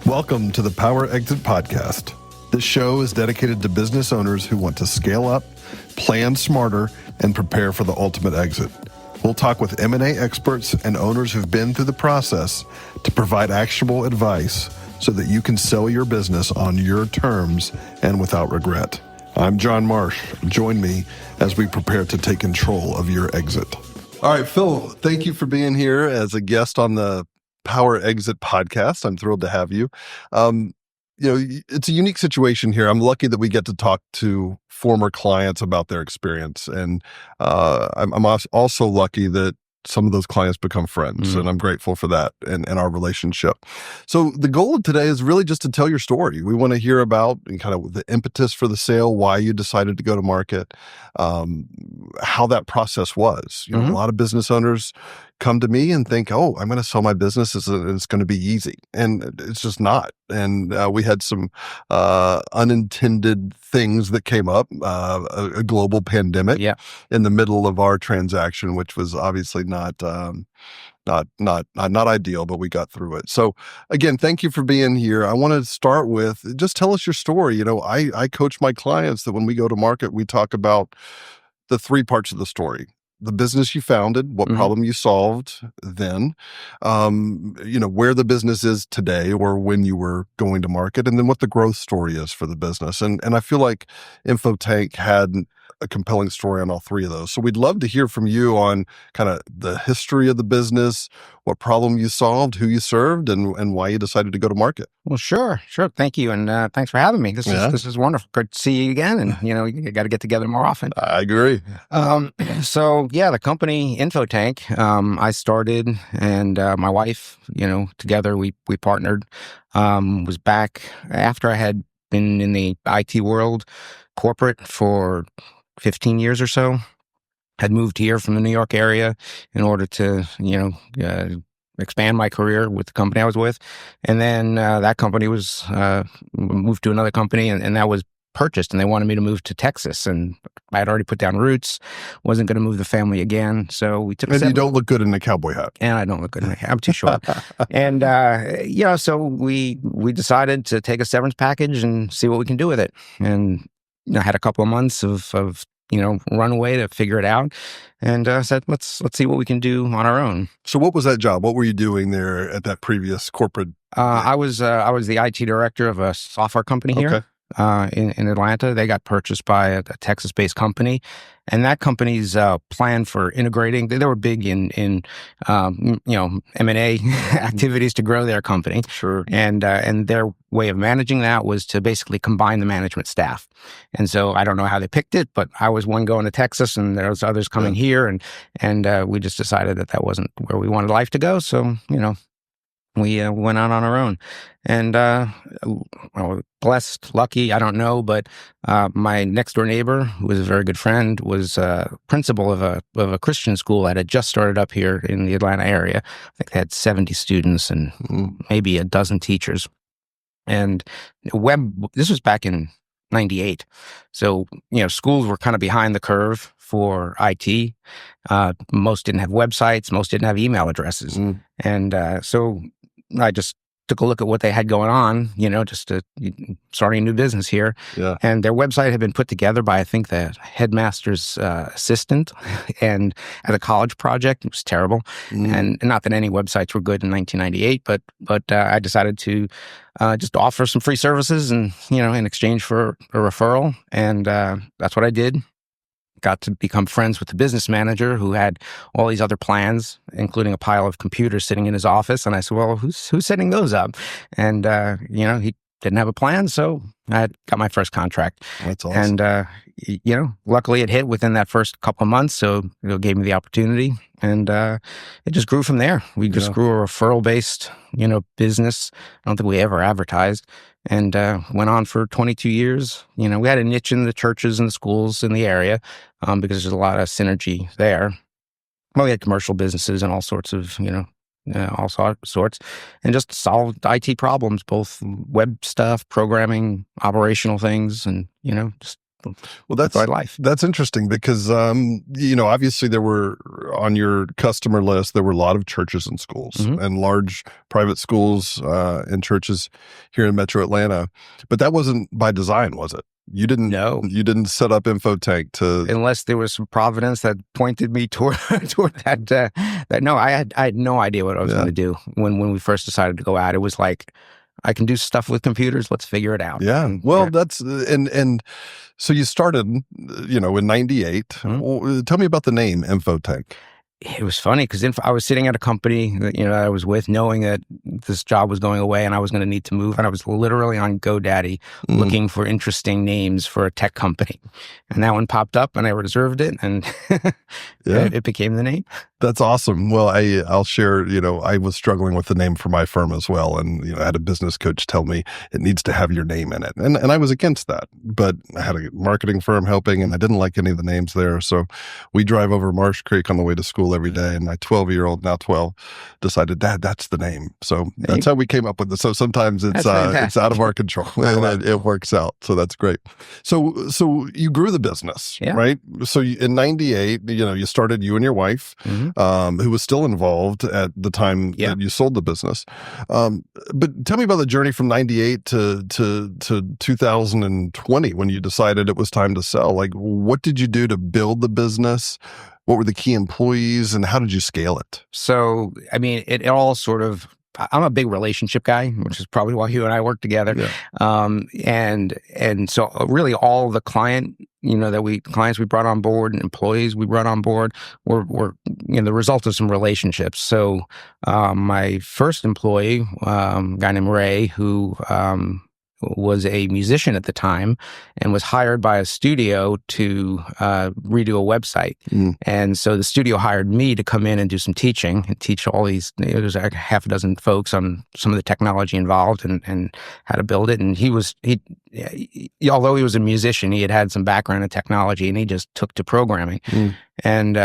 Welcome to the Power Exit Podcast. This show is dedicated to business owners who want to scale up, plan smarter, and prepare for the ultimate exit. We'll talk with M&A experts and owners who've been through the process to provide actionable advice so that you can sell your business on your terms and without regret. I'm John Marsh. Join me as we prepare to take control of your exit. All right, Phil, thank you for being here as a guest on the Power Exit Podcast. I'm thrilled to have you. It's a unique situation here. I'm lucky that we get to talk to former clients about their experience. And I'm also lucky that some of those clients become friends, and I'm grateful for that and our relationship. So the goal of today is really just to tell your story. We want to hear about and kind of the impetus for the sale, why you decided to go to market, how that process was. A lot of business owners come to me and think, oh, I'm going to sell my business. It's going to be easy. And it's just not. And we had some unintended things that came up, a global pandemic in the middle of our transaction, which was obviously not ideal, but we got through it. So again, thank you for being here. I want to start with, just tell us your story. I coach my clients that when we go to market, we talk about the three parts of the story: the business you founded, what problem you solved then, where the business is today or when you were going to market, and then what the growth story is for the business. And I feel like InfoTank had a compelling story on all three of those. So we'd love to hear from you on kind of the history of the business, what problem you solved, who you served, and why you decided to go to market. Well, sure. Thank you. And thanks for having me. This is wonderful. Good to see you again. And, you got to get together more often. I agree. The company InfoTank, I started, and my wife, together we partnered, was back after I had been in the IT world, corporate for 15 years or so. Had moved here from the New York area in order to, expand my career with the company I was with. And then that company was moved to another company, and that was purchased, and they wanted me to move to Texas. And I had already put down roots, wasn't going to move the family again. So we took. And you don't look good in a cowboy hat. And I don't look good in a hat. I'm too short. And so we decided to take a severance package and see what we can do with it. And had a couple of months of runway to figure it out, and said, let's see what we can do on our own. So what was that job? What were you doing there at that previous corporate? I was the IT director of a software company here. In Atlanta. They got purchased by a Texas-based company, and that company's plan for integrating, they were big in M&A activities to grow their company. Sure. And their way of managing that was to basically combine the management staff. And so I don't know how they picked it, but I was one going to Texas, and there was others coming here, and we just decided that wasn't where we wanted life to go. So, we went out on our own, and blessed, lucky, I don't know, but my next door neighbor, who was a very good friend, was principal of a Christian school that had just started up here in the Atlanta area. I think they had 70 students and maybe a dozen teachers. And this was back in 98. So, schools were kind of behind the curve for IT. Most didn't have websites. Most didn't have email addresses. And so I just took a look at what they had going on, just starting a new business here. Yeah. And their website had been put together by, I think, the headmaster's assistant and at a college project. It was terrible. And not that any websites were good in 1998, but I decided to just offer some free services and, in exchange for a referral. And that's what I did. Got to become friends with the business manager who had all these other plans, including a pile of computers sitting in his office. And I said, well, who's setting those up? And, he didn't have a plan. So I got my first contract. That's awesome. And, luckily it hit within that first couple of months. So it gave me the opportunity, and it just grew from there. We just grew a referral-based, business. I don't think we ever advertised. And went on for 22 years. We had a niche in the churches and the schools in the area because there's a lot of synergy there. Well, we had commercial businesses and all sorts of, all sorts, and just solved IT problems, both web stuff, programming, operational things, and, just Well, enjoyed life. that's interesting because, obviously there were on your customer list, there were a lot of churches and schools and large private schools and churches here in Metro Atlanta. But that wasn't by design, was it? You didn't set up InfoTank to, unless there was some providence that pointed me toward that. No, I had no idea what I was going to do when we first decided to go out. It was like, I can do stuff with computers. Let's figure it out. Yeah. Well, that's and so you started, in '98. Well, tell me about the name InfoTank. It was funny because I was sitting at a company that I was with, knowing that this job was going away and I was going to need to move, and I was literally on GoDaddy looking for interesting names for a tech company, and that one popped up, and I reserved it, and it became the name. That's awesome. Well, I'll share. I was struggling with the name for my firm as well, and I had a business coach tell me it needs to have your name in it, and I was against that, but I had a marketing firm helping, and I didn't like any of the names there, so we drive over Marsh Creek on the way to school every day, and my 12-year-old, now 12, decided, Dad, that's the name. So that's how we came up with it. So sometimes it's out of our control, and it works out. So that's great. So you grew the business, right? So in '98, you started, you and your wife, who was still involved at the time that you sold the business. But tell me about the journey from '98 to 2020 when you decided it was time to sell. Like, what did you do to build the business? What were the key employees, and how did you scale it? So, it all sort of, I'm a big relationship guy, which is probably why you and I work together. Yeah. And so really all the clients we brought on board and employees we brought on board were the result of some relationships. So, my first employee, a guy named Ray, who, was a musician at the time and was hired by a studio to redo a website. And so the studio hired me to come in and do some teaching and teach all these, there's like half a dozen folks on some of the technology involved and how to build it. And although he was a musician, he had some background in technology, and he just took to programming. And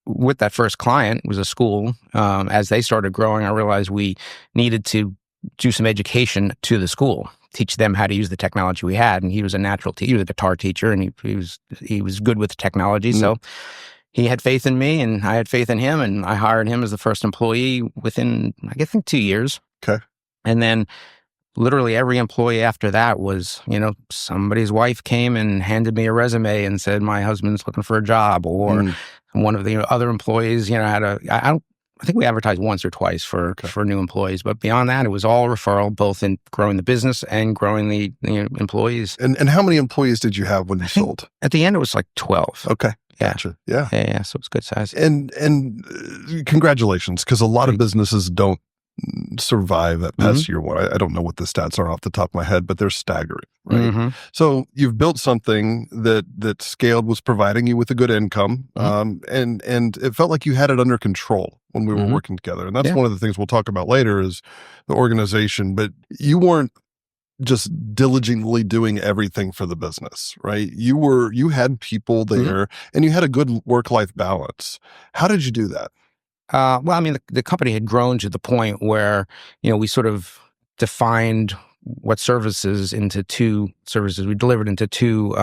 with that first client, was a school. As they started growing, I realized we needed to do some education to the school, teach them how to use the technology we had. And he was a natural teacher, he was a guitar teacher, and he was good with the technology. So he had faith in me, and I had faith in him, and I hired him as the first employee within, I think, 2 years. Okay. And then literally every employee after that was, somebody's wife came and handed me a resume and said, my husband's looking for a job, or one of the other employees, I think we advertised once or twice for new employees, but beyond that, it was all referral, both in growing the business and growing the employees. And how many employees did you have when you sold? At the end, it was like 12. Okay. Yeah. Gotcha. Yeah. Yeah. So it's good size. And congratulations, because a lot of businesses don't survive at past year one. I don't know what the stats are off the top of my head, but they're staggering, right? So you've built something that scaled, was providing you with a good income, and it felt like you had it under control when we were working together. And that's one of the things we'll talk about later is the organization, but you weren't just diligently doing everything for the business, right? You had people there and you had a good work-life balance. How did you do that? The company had grown to the point where, we sort of defined what services into two services. We delivered into two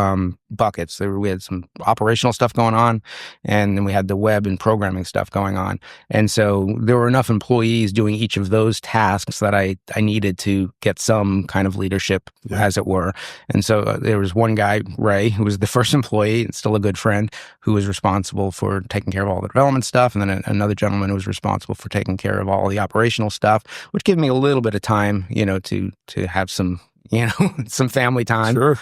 buckets. We had some operational stuff going on, and then we had the web and programming stuff going on. And so there were enough employees doing each of those tasks that I needed to get some kind of leadership, as it were. And so there was one guy, Ray, who was the first employee and still a good friend, who was responsible for taking care of all the development stuff. And then another gentleman who was responsible for taking care of all the operational stuff, which gave me a little bit of time, to have some, some family time. Sure.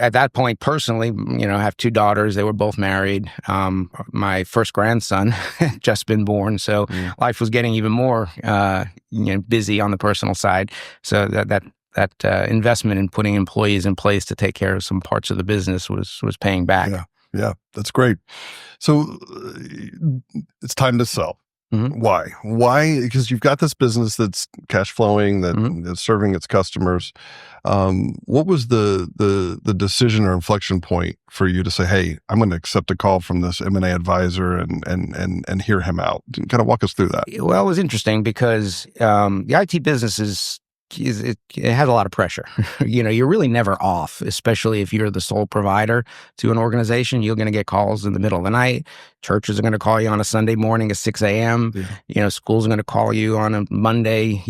At that point, personally, I have two daughters. They were both married. My first grandson had just been born, so life was getting even more, busy on the personal side. So that investment in putting employees in place to take care of some parts of the business was paying back. Yeah, that's great. So it's time to sell. Why? Because you've got this business that's cash flowing, that's serving its customers. What was the decision or inflection point for you to say, "Hey, I'm going to accept a call from this M&A advisor and hear him out"? Kind of walk us through that. Well, it was interesting because the IT business it has a lot of pressure. You're really never off, especially if you're the sole provider to an organization. You're going to get calls in the middle of the night. Churches are going to call you on a Sunday morning at 6 a.m. Yeah. Schools are going to call you on a Monday,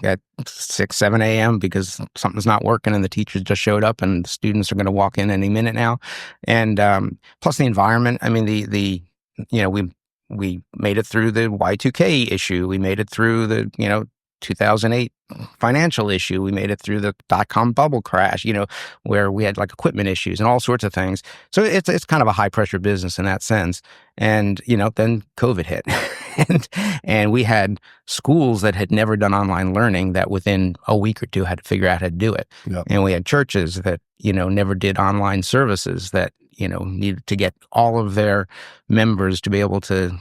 at 6, 7 a.m. because something's not working and the teachers just showed up and the students are going to walk in any minute now. And plus the environment. I mean, we made it through the Y2K issue. We made it through the, 2008 financial issue. We made it through the dot-com bubble crash, where we had like equipment issues and all sorts of things. So it's kind of a high pressure business in that sense. And, then COVID hit and we had schools that had never done online learning that within a week or two had to figure out how to do it. Yep. And we had churches that, never did online services that, needed to get all of their members to be able to,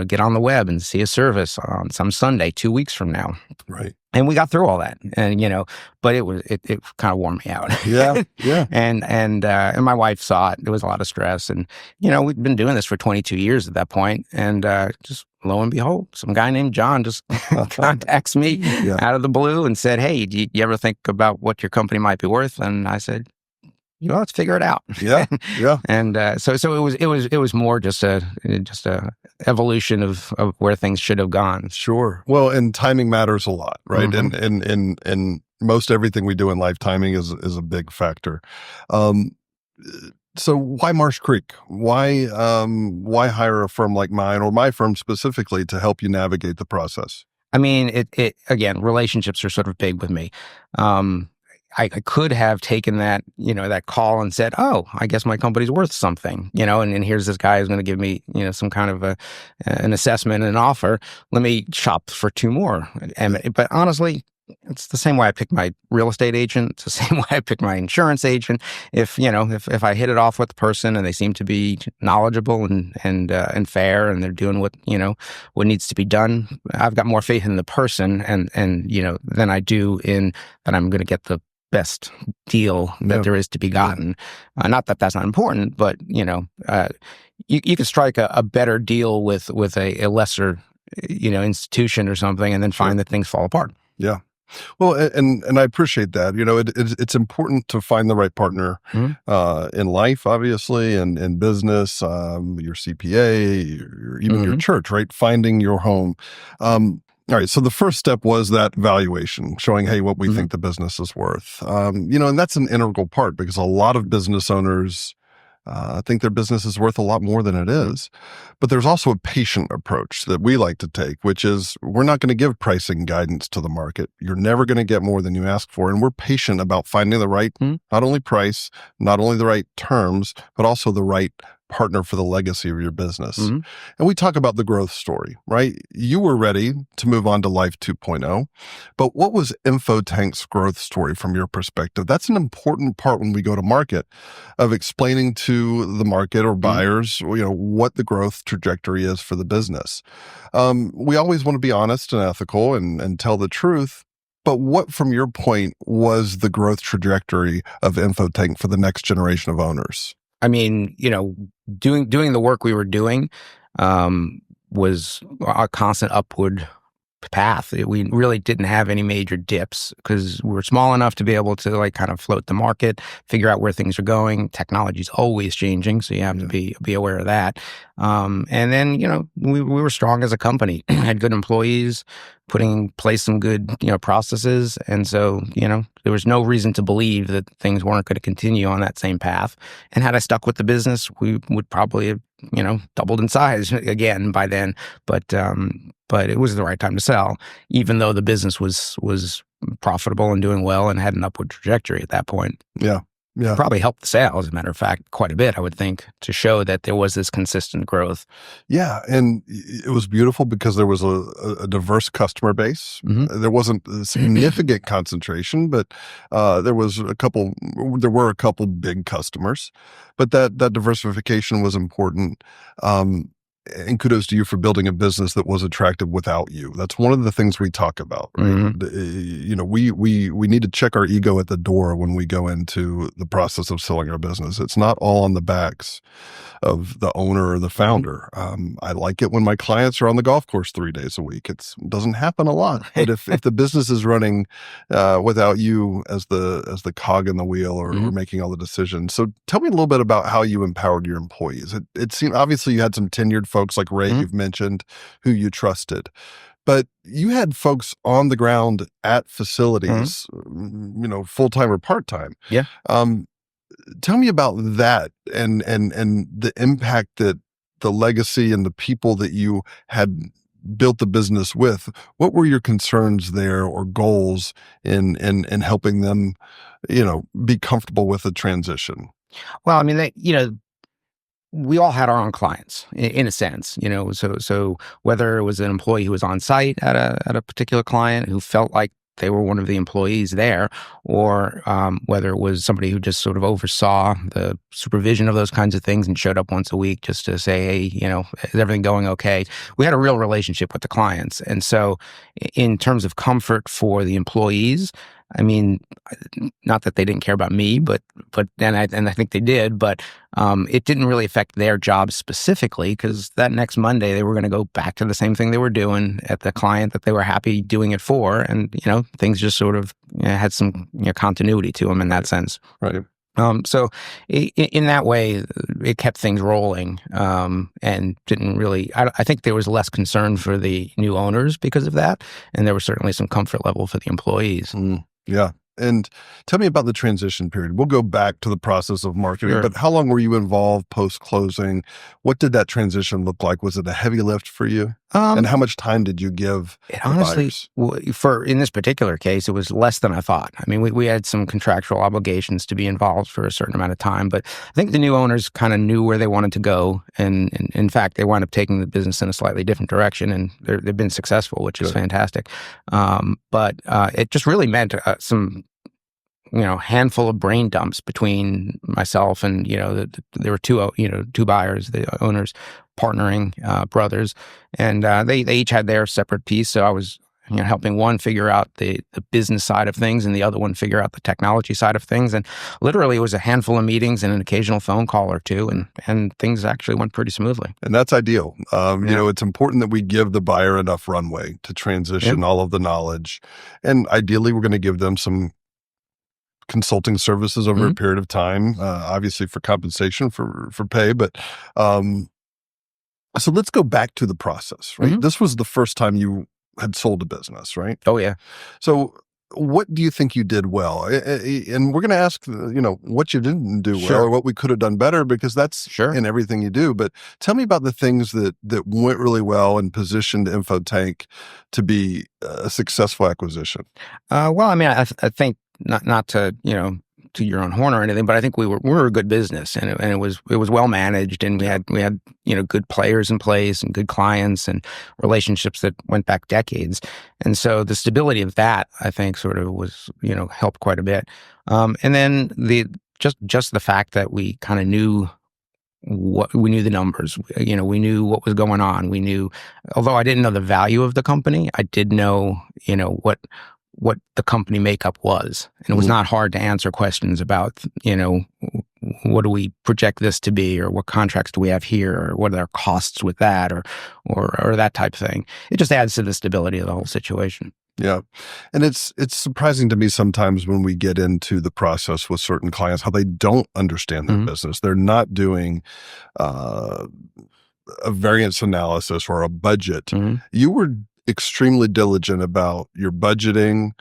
get on the web and see a service on some Sunday 2 weeks from now. Right. And we got through all that, and but it kind of wore me out. Yeah, yeah. and my wife saw it. There was a lot of stress, and we'd been doing this for 22 years at that point, and just lo and behold, some guy named John just contacts me out of the blue and said, "Hey, do you ever think about what your company might be worth?" And I said, let's figure it out. Yeah, yeah. And so it was more just a evolution of where things should have gone. Sure. Well, and timing matters a lot, right? Mm-hmm. And most everything we do in life, timing is a big factor. So why Marsh Creek? Why hire a firm like mine or my firm specifically to help you navigate the process? I mean, it again, relationships are sort of big with me. I could have taken that, that call and said, "Oh, I guess my company's worth something," and here's this guy who's going to give me, some kind of an assessment and an offer. Let me shop for 2 more. But honestly, it's the same way I picked my real estate agent. It's the same way I picked my insurance agent. If I hit it off with the person and they seem to be knowledgeable and fair and they're doing what needs to be done, I've got more faith in the person and than I do in that I'm going to get the best deal that there is to be gotten. Not that that's not important, but you can strike a better deal with a lesser institution or something, and then find that things fall apart. Yeah. Well, and I appreciate that. It's important to find the right partner in life, obviously, and in business, your CPA, even your church, right? Finding your home. All right. So the first step was that valuation, showing, hey, what we think the business is worth. And that's an integral part because a lot of business owners think their business is worth a lot more than it is. But there's also a patient approach that we like to take, which is we're not going to give pricing guidance to the market. You're never going to get more than you ask for. And we're patient about finding the right, not only price, not only the right terms, but also the right partner for the legacy of your business. And we talk about the growth story, right? You were ready to move on to Life 2.0, but what was InfoTank's growth story from your perspective? That's an important part when we go to market of explaining to the market or buyers, what the growth trajectory is for the business. We always want to be honest and ethical and tell the truth. But what, from your point, was the growth trajectory of InfoTank for the next generation of owners? I mean, doing the work we were doing was a constant upward path. We really didn't have any major dips because we were small enough to be able to kind of float the market, figure out where things are going. Technology's always changing, so you have to be aware of that. And then, we were strong as a company, had good employees, putting in place some good, processes. And so, there was no reason to believe that things weren't going to continue on that same path. And had I stuck with the business, we would probably have, doubled in size again by then. But it was the right time to sell, even though the business was profitable and doing well and had an upward trajectory at that point. Yeah. Yeah. Probably helped the sales, as a matter of fact, quite a bit, I would think, to show that there was this consistent growth. Yeah. And it was beautiful because there was a diverse customer base. There wasn't a significant concentration, but there were a couple big customers, but that diversification was important. and kudos to you for building a business that was attractive without you. That's one of the things we talk about, right? You know, we need to check our ego at the door when we go into the process of selling our business. It's not all on the backs of the owner or the founder. I like it when my clients are on the golf course 3 days a week. It doesn't happen a lot, but if the business is running without you as the cog in the wheel or making all the decisions. So tell me a little bit about how you empowered your employees. It seemed obviously you had some tenured folks like Ray you've mentioned who you trusted, but you had folks on the ground at facilities, you know, full-time or part-time. Yeah. Tell me about that and the impact that the legacy and the people that you had built the business with. What were your concerns there or goals in helping them, you know, be comfortable with the transition? Well, I mean, we all had our own clients in a sense, you know, so whether it was an employee who was on site at a particular client who felt like they were one of the employees there, or whether it was somebody who just sort of oversaw the supervision of those kinds of things and showed up once a week just to say, hey, you know, is everything going okay? We had a real relationship with the clients. And so in terms of comfort for the employees, I mean, not that they didn't care about me, but I think they did, but it didn't really affect their jobs specifically because that next Monday they were going to go back to the same thing they were doing at the client that they were happy doing it for, and you know, things just sort of had some continuity to them in that sense. Right. So in that way, it kept things rolling, and didn't really. I think there was less concern for the new owners because of that, and there was certainly some comfort level for the employees. Yeah. And tell me about the transition period. We'll go back to the process of marketing, Sure. but how long were you involved post-closing? What did that transition look like? Was it a heavy lift for you? And how much time did you give It honestly, in this particular case, it was less than I thought. I mean, we had some contractual obligations to be involved for a certain amount of time, but I think the new owners kind of knew where they wanted to go. And in fact, they wound up taking the business in a slightly different direction, and they've been successful, which is fantastic. But it just really meant some, you know, handful of brain dumps between myself and, you know, there were two buyers, the owners partnering, brothers, and they each had their separate piece. So I was, you know, helping one figure out the business side of things and the other one figure out the technology side of things. And literally it was a handful of meetings and an occasional phone call or two, and things actually went pretty smoothly. And that's ideal. You know, it's important that we give the buyer enough runway to transition all of the knowledge. And ideally, we're going to give them some consulting services over a period of time, obviously for compensation for pay. But so let's go back to the process, right? This was the first time you had sold a business, right? Oh, yeah. So what do you think you did well? And we're going to ask, you know, what you didn't do well or what we could have done better, because that's in everything you do. But tell me about the things that went really well and positioned InfoTank to be a successful acquisition. Well, I mean, I think not to, you know, to your own horn or anything, but I think we were a good business, and it was well managed, and we had you know, good players in place and good clients and relationships that went back decades, and so the stability of that, I think, sort of was, you know, helped quite a bit, and then just the fact that we kind of knew the numbers, you know, we knew what was going on. We knew, although I didn't know the value of the company, I did know, you know, what the company makeup was. And it was not hard to answer questions about, you know, what do we project this to be, or what contracts do we have here, or what are our costs with that, or that type of thing. It just adds to the stability of the whole situation. Yeah. And it's surprising to me sometimes when we get into the process with certain clients, how they don't understand their business. They're not doing a variance analysis or a budget. You were extremely diligent about your budgeting.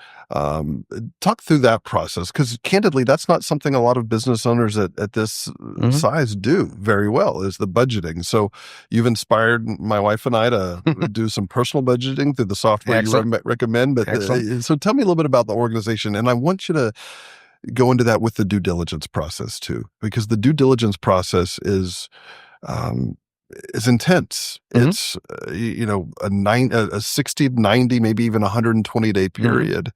Talk through that process, because candidly, that's not something a lot of business owners at this size do very well, is the budgeting. So you've inspired my wife and I to do some personal budgeting through the software you recommend. But so tell me a little bit about the organization, and I want you to go into that with the due diligence process too, because the due diligence process is intense. It's, you know, a 60, 90, maybe even 120-day period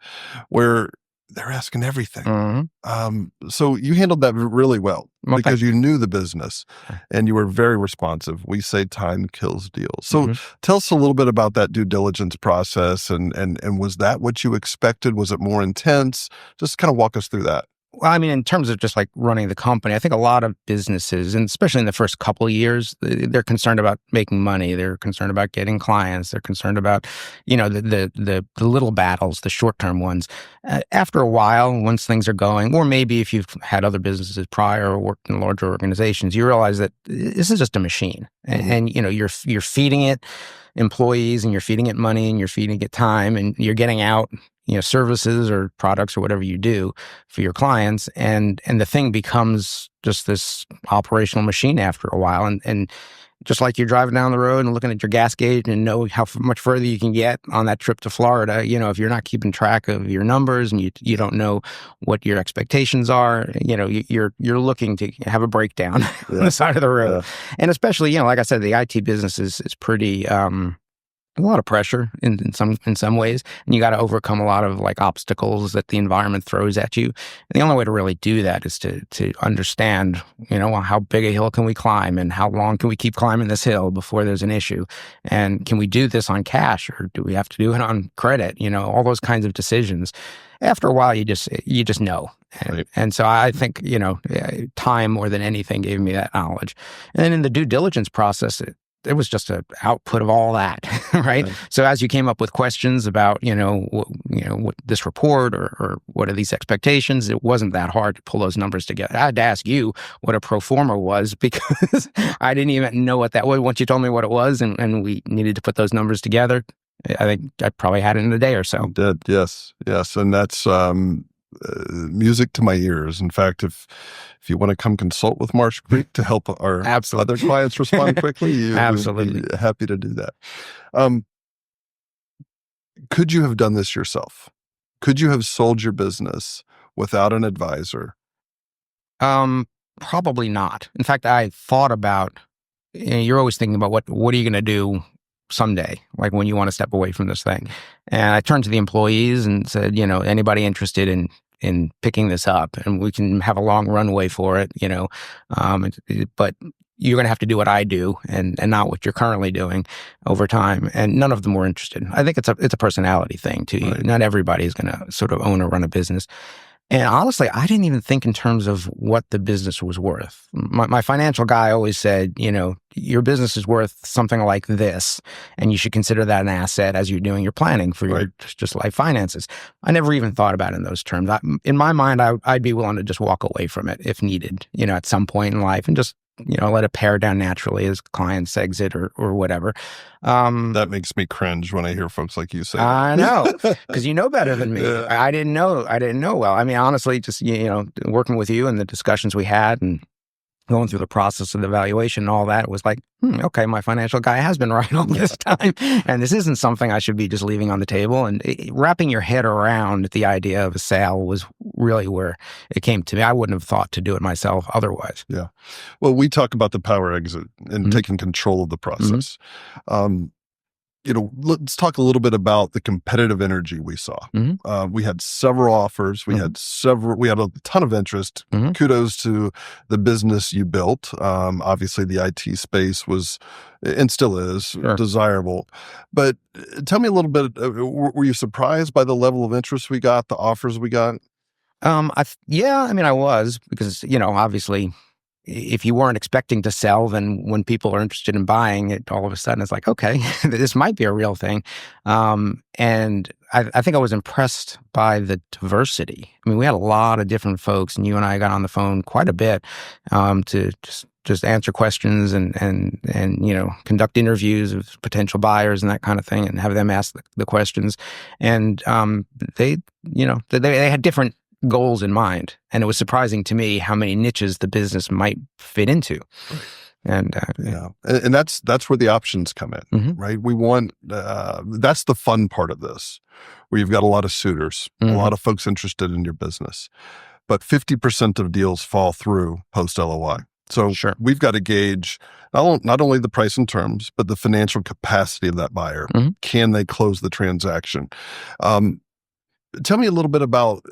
where they're asking everything. Mm-hmm. So you handled that really well Well, because thank you knew the business and you were very responsive. We say time kills deals. So Mm-hmm. tell us a little bit about that due diligence process, and was that what you expected? Was it more intense? Just kind of walk us through that. Well, I mean, in terms of just like running the company, I think a lot of businesses, and especially in the first couple of years, they're concerned about making money. They're concerned about getting clients. They're concerned about, the little battles, the short term ones. After a while, once things are going, or maybe if you've had other businesses prior or worked in larger organizations, you realize that this is just a machine, and you're feeding it employees, and you're feeding it money, and you're feeding it time, and you're getting out services or products or whatever you do for your clients, and the thing becomes just this operational machine after a while, and just like you're driving down the road and looking at your gas gauge and know how much further you can get on that trip to Florida, if you're not keeping track of your numbers and you don't know what your expectations are, you're looking to have a breakdown on the side of the road. And especially, like I said, the IT business is pretty a lot of pressure in some ways, and you got to overcome a lot of like obstacles that the environment throws at you. And the only way to really do that is to understand, how big a hill can we climb, and how long can we keep climbing this hill before there's an issue, and can we do this on cash, or do we have to do it on credit? All those kinds of decisions. After a while, you just know. And so I think, time more than anything gave me that knowledge. And then in the due diligence process, it was just an output of all that, right? So as you came up with questions about, what this report or what are these expectations, it wasn't that hard to pull those numbers together. I had to ask you what a pro forma was because I didn't even know what that was. Once you told me what it was and we needed to put those numbers together, I think I probably had it in a day or so. You did, yes. And that's music to my ears. In fact, if you want to come consult with Marsh Creek to help our other clients respond quickly, you Absolutely would be happy to do that. Could you have done this yourself? Could you have sold your business without an advisor? Probably not. In fact, I thought about, you're always thinking about what are you going to do someday, like when you want to step away from this thing. And I turned to the employees and said, anybody interested in picking this up, and we can have a long runway for it, but you're going to have to do what I do and not what you're currently doing over time. And none of them were interested. I think it's a personality thing too. Right. Not everybody is going to sort of own or run a business. And honestly, I didn't even think in terms of what the business was worth. My financial guy always said, your business is worth something like this, and you should consider that an asset as you're doing your planning for your just life finances. I never even thought about it in those terms. In my mind, I'd be willing to just walk away from it if needed, at some point in life, and just let it pare down naturally as clients exit or whatever. That makes me cringe when I hear folks like you say that. I know, because you know better than me. Yeah. I didn't know well. I mean, honestly, just, working with you and the discussions we had and going through the process of the evaluation and all that, was like, okay, my financial guy has been right all this time. And this isn't something I should be just leaving on the table. And wrapping your head around the idea of a sale was really where it came to me. I wouldn't have thought to do it myself otherwise. Yeah. Well, we talk about the power exit and taking control of the process. Let's talk a little bit about the competitive energy we saw. We had several offers. We had a ton of interest. Kudos to the business you built. Obviously, the IT space was, and still is, desirable. But tell me a little bit, were you surprised by the level of interest we got, the offers we got? I was, because, obviously, if you weren't expecting to sell, then when people are interested in buying it, all of a sudden it's like, okay, this might be a real thing. And I think I was impressed by the diversity. I mean, we had a lot of different folks, and you and I got on the phone quite a bit to just answer questions and conduct interviews of potential buyers and that kind of thing, and have them ask the questions. And they had different goals in mind, and it was surprising to me how many niches the business might fit into. And and that's where the options come in, right? We want that's the fun part of this, where you've got a lot of suitors, a lot of folks interested in your business, but 50% of deals fall through post LOI. So we've got to gauge not only the price and terms, but the financial capacity of that buyer. Can they close the transaction? Tell me a little bit about,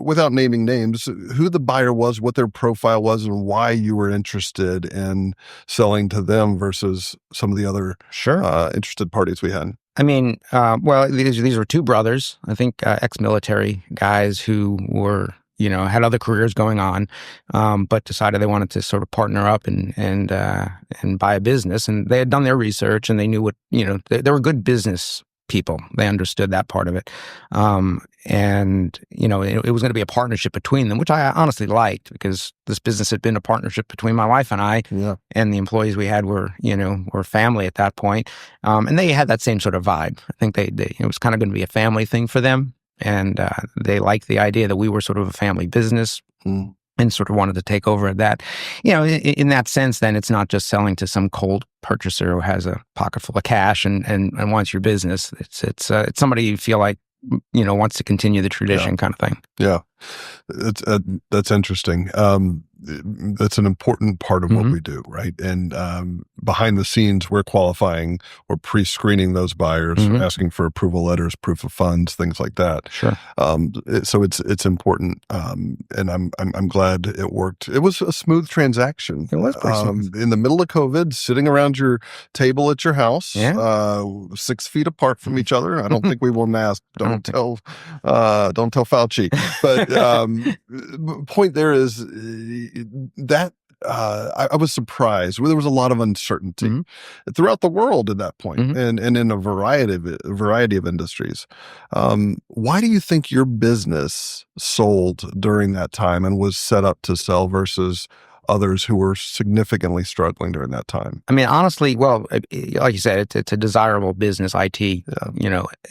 without naming names, who the buyer was, what their profile was, and why you were interested in selling to them versus some of the other Sure. interested parties we had. I mean, well, these were two brothers, I think, ex-military guys who were, had other careers going on, but decided they wanted to sort of partner up and buy a business. And they had done their research, and they knew what, they were good business people. They understood that part of it. And, it was going to be a partnership between them, which I honestly liked, because this business had been a partnership between my wife and I, and the employees we had were family at that point. And they had that same sort of vibe. I think it was kind of going to be a family thing for them. And they liked the idea that we were sort of a family business. And sort of wanted to take over that. In that sense, then it's not just selling to some cold purchaser who has a pocket full of cash and wants your business. It's somebody you feel like, wants to continue the tradition kind of thing. Yeah. That's interesting. That's an important part of what we do, right? And behind the scenes, we're qualifying or pre-screening those buyers, asking for approval letters, proof of funds, things like that. Sure. So it's important, and I'm glad it worked. It was a smooth transaction. It was pretty smooth. In the middle of COVID, sitting around your table at your house, 6 feet apart from each other. I don't think we wore masks. Don't tell Fauci. But point there is that I was surprised. There was a lot of uncertainty throughout the world at that point, and in a variety of industries. Why do you think your business sold during that time and was set up to sell versus others who were significantly struggling during that time? I mean, honestly, well, like you said, it's a desirable business. IT,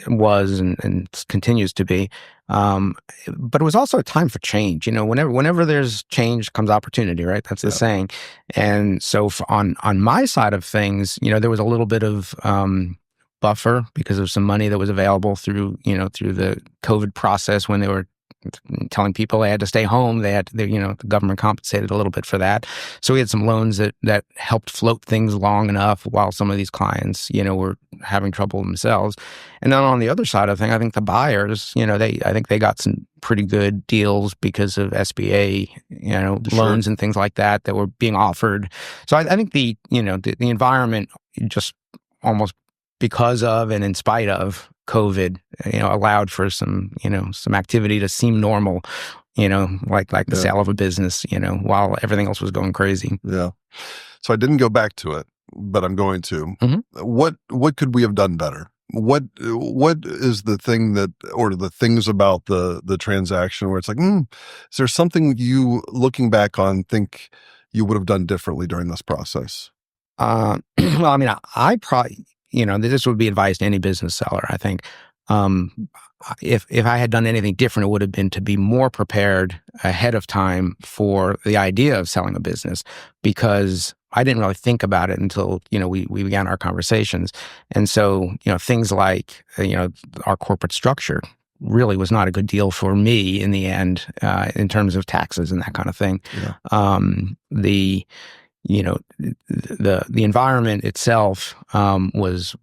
was and continues to be. But it was also a time for change. Whenever there's change comes opportunity, right? That's the saying. And so on my side of things, there was a little bit of buffer because of some money that was available through the COVID process when they were telling people they had to stay home. The government compensated a little bit for that. So we had some loans that helped float things long enough while some of these clients, were having trouble themselves. And then on the other side of the thing, I think the buyers, I think they got some pretty good deals because of SBA, loans and things like that were being offered. So I think the environment just almost because of and in spite of COVID, allowed for some activity to seem normal, like the sale of a business, while everything else was going crazy. Yeah. So I didn't go back to it, but I'm going to. What could we have done better? What is the thing or the things about the transaction where it's like, is there something you, looking back on, think you would have done differently during this process? Well, I mean, I probably, this would be advice to any business seller. I think if I had done anything different, it would have been to be more prepared ahead of time for the idea of selling a business, because I didn't really think about it until, we began our conversations. And so, things like, our corporate structure really was not a good deal for me in the end, in terms of taxes and that kind of thing. The environment itself was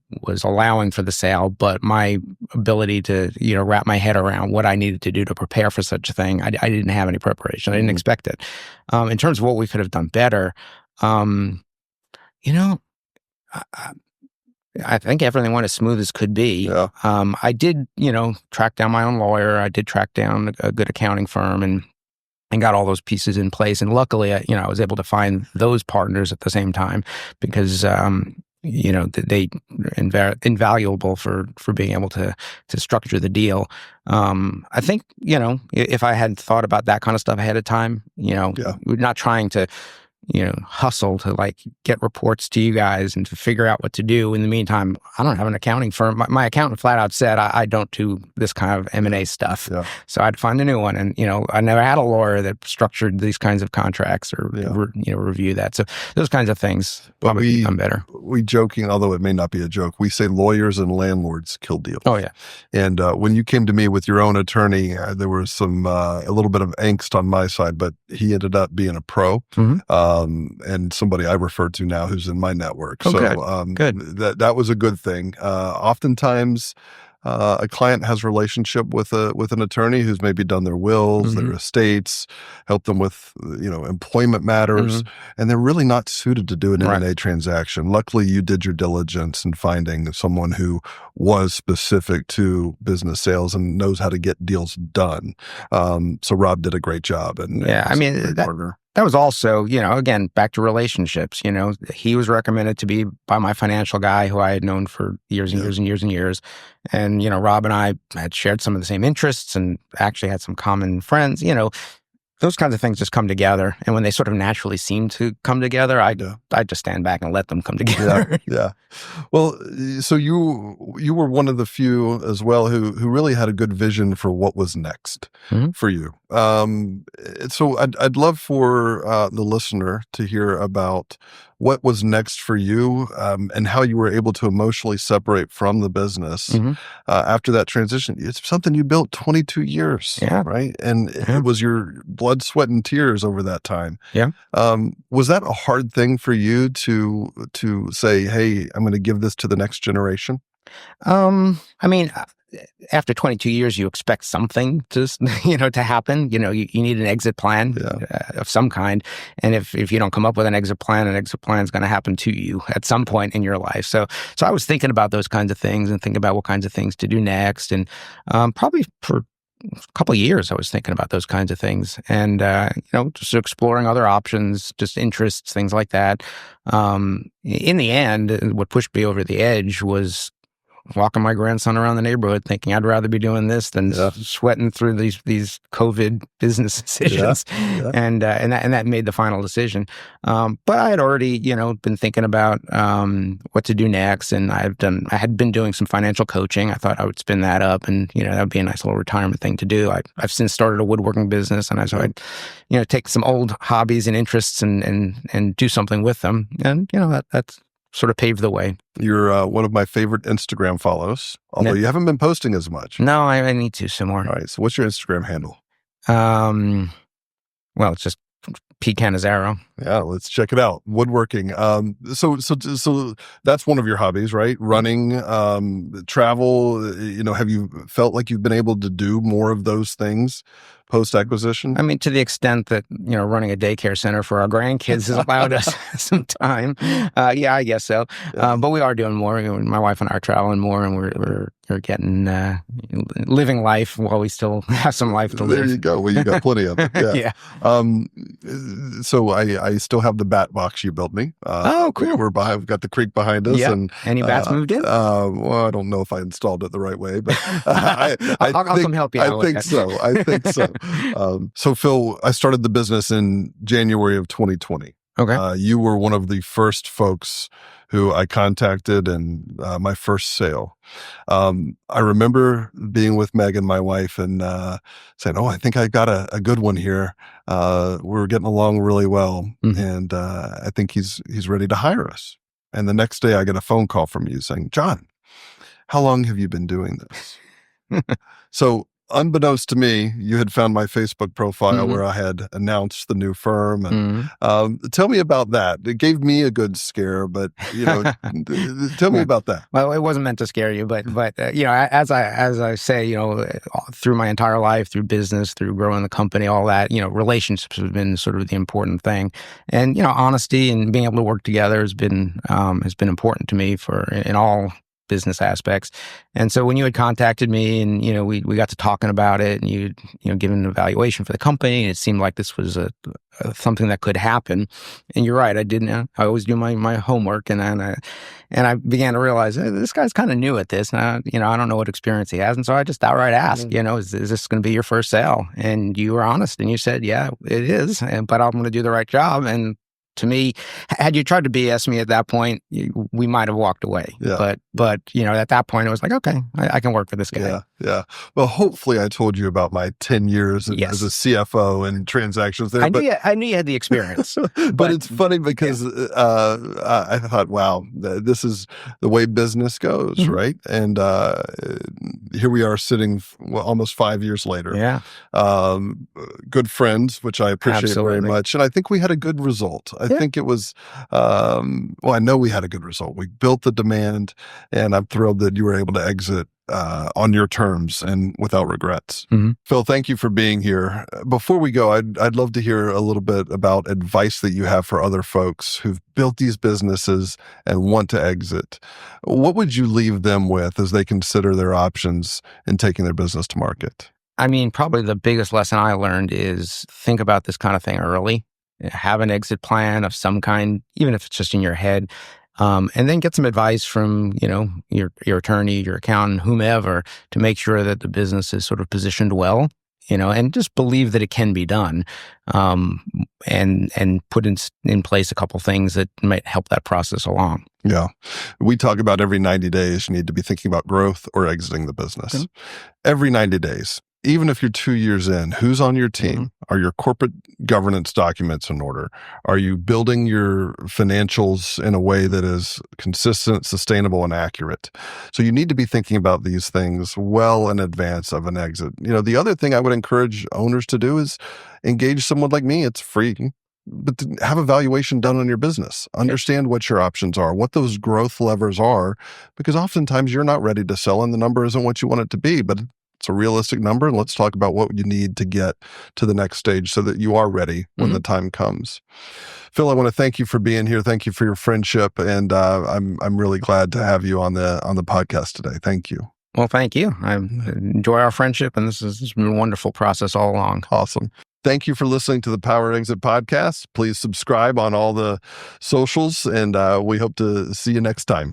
allowing for the sale, but my ability to wrap my head around what I needed to do to prepare for such a thing, I didn't have any preparation. I didn't expect it. In terms of what we could have done better, I think everything went as smooth as could be. I did track down my own lawyer. I did track down a good accounting firm and got all those pieces in place. And luckily, I was able to find those partners at the same time, because they invaluable for being able to structure the deal. I think if I had thought about that kind of stuff ahead of time, we're not trying to hustle to like get reports to you guys and to figure out what to do. In the meantime, I don't have an accounting firm. My accountant flat out said, I don't do this kind of M&A stuff. So I'd find a new one. And, I never had a lawyer that structured these kinds of contracts or, review that. So those kinds of things probably become better. We joking, although it may not be a joke, we say lawyers and landlords kill deals. Oh, yeah. And when you came to me with your own attorney, there was some, a little bit of angst on my side, but he ended up being a pro. And somebody I refer to now who's in my network. Oh, so good. that was a good thing. Oftentimes, a client has a relationship with an attorney who's maybe done their wills, their estates, helped them with employment matters, and they're really not suited to do an M&A transaction. Luckily, you did your diligence in finding someone who was specific to business sales and knows how to get deals done. So Rob did a great job, and yeah, I mean that was also, again, back to relationships. He was recommended to be by my financial guy who I had known for years and years and years and years. And, Rob and I had shared some of the same interests and actually had some common friends. Those kinds of things just come together. And when they sort of naturally seem to come together, I just stand back and let them come together. Yeah. Well, so you were one of the few as well who really had a good vision for what was next for you. So I'd love for the listener to hear about what was next for you, and how you were able to emotionally separate from the business after that transition. It's something you built 22 years, right? And it was your blood, sweat, and tears over that time. Yeah. Was that a hard thing for you to say, hey, I'm going to give this to the next generation? I mean, after 22 years, you expect something to, to happen. You need an exit plan of some kind. And if you don't come up with an exit plan is going to happen to you at some point in your life. So I was thinking about those kinds of things and thinking about what kinds of things to do next. And probably for a couple of years, I was thinking about those kinds of things and, just exploring other options, just interests, things like that. In the end, what pushed me over the edge was walking my grandson around the neighborhood thinking I'd rather be doing this than sweating through these COVID business decisions. And that made the final decision. But I had already, been thinking about what to do next. And I had been doing some financial coaching. I thought I would spin that up and, that would be a nice little retirement thing to do. I've since started a woodworking business, and I'd take some old hobbies and interests and do something with them. And, that's sort of paved the way. You're one of my favorite Instagram follows, although you haven't been posting as much. No, I need to some more. All right. So what's your Instagram handle? Well, it's just Phil Cannizzaro. Yeah, let's check it out. Woodworking. So that's one of your hobbies, right? Running, travel. Have you felt like you've been able to do more of those things post-acquisition? I mean, to the extent that, running a daycare center for our grandkids has allowed us some time. Yeah, I guess so. But we are doing more. My wife and I are traveling more, and we're getting living life while we still have some life to live. There you go. Well, you got plenty of it. Yeah. So I still have the bat box you built me. Oh, cool. We've got the creek behind us. Yeah. And any bats moved in? Well, I don't know if I installed it the right way, but I'll come help you out. I think so. So Phil, I started the business in January of 2020. Okay. You were one of the first folks who I contacted in my first sale. I remember being with Megan, my wife, and saying, "Oh, I think I got a good one here. We're getting along really well, and I think he's ready to hire us." And the next day, I get a phone call from you saying, "John, how long have you been doing this?" So, unbeknownst to me, you had found my Facebook profile where I had announced the new firm. And tell me about that. It gave me a good scare, but tell me about that. Well, it wasn't meant to scare you, but as I say, through my entire life, through business, through growing the company, all that, relationships have been sort of the important thing, and honesty and being able to work together has been important to me in all business aspects. And so when you had contacted me and, we got to talking about it, and you'd, given an evaluation for the company, and it seemed like this was something that could happen. And you're right. I always do my homework. And then I began to realize, hey, this guy's kind of new at this. And I don't know what experience he has. And so I just outright asked, is this going to be your first sale? And you were honest and you said, yeah, it is. But I'm going to do the right job. And to me, had you tried to BS me at that point, we might have walked away. Yeah. But at that point, it was like, okay, I can work for this guy. Yeah. Well, hopefully, I told you about my 10 years as a CFO and transactions there. I knew you had the experience. but it's funny because I thought, wow, this is the way business goes, right? And here we are sitting almost 5 years later. Yeah. Good friends, which I appreciate very much. And I think we had a good result. I think it was, well, I know we had a good result. We built the demand, and I'm thrilled that you were able to exit on your terms and without regrets. Mm-hmm. Phil, thank you for being here. Before we go, I'd love to hear a little bit about advice that you have for other folks who've built these businesses and want to exit. What would you leave them with as they consider their options in taking their business to market? I mean, probably the biggest lesson I learned is think about this kind of thing early. Have an exit plan of some kind, even if it's just in your head. And then get some advice from, your attorney, your accountant, whomever, to make sure that the business is sort of positioned well, and just believe that it can be done, and put in place a couple things that might help that process along. Yeah. We talk about every 90 days, you need to be thinking about growth or exiting the business. Mm-hmm. Every 90 days. Even if you're 2 years in, who's on your team? Mm-hmm. Are your corporate governance documents in order? Are you building your financials in a way that is consistent, sustainable, and accurate? So you need to be thinking about these things well in advance of an exit. The other thing I would encourage owners to do is engage someone like me. It's free, but to have a valuation done on your business. Understand what your options are, what those growth levers are, because oftentimes you're not ready to sell and the number isn't what you want it to be, but it's a realistic number. And let's talk about what you need to get to the next stage so that you are ready when the time comes. Phil, I want to thank you for being here. Thank you for your friendship. And I'm really glad to have you on the podcast today. Thank you. Well, thank you. I enjoy our friendship, and this has been a wonderful process all along. Awesome. Thank you for listening to the Power Exit Podcast. Please subscribe on all the socials, and we hope to see you next time.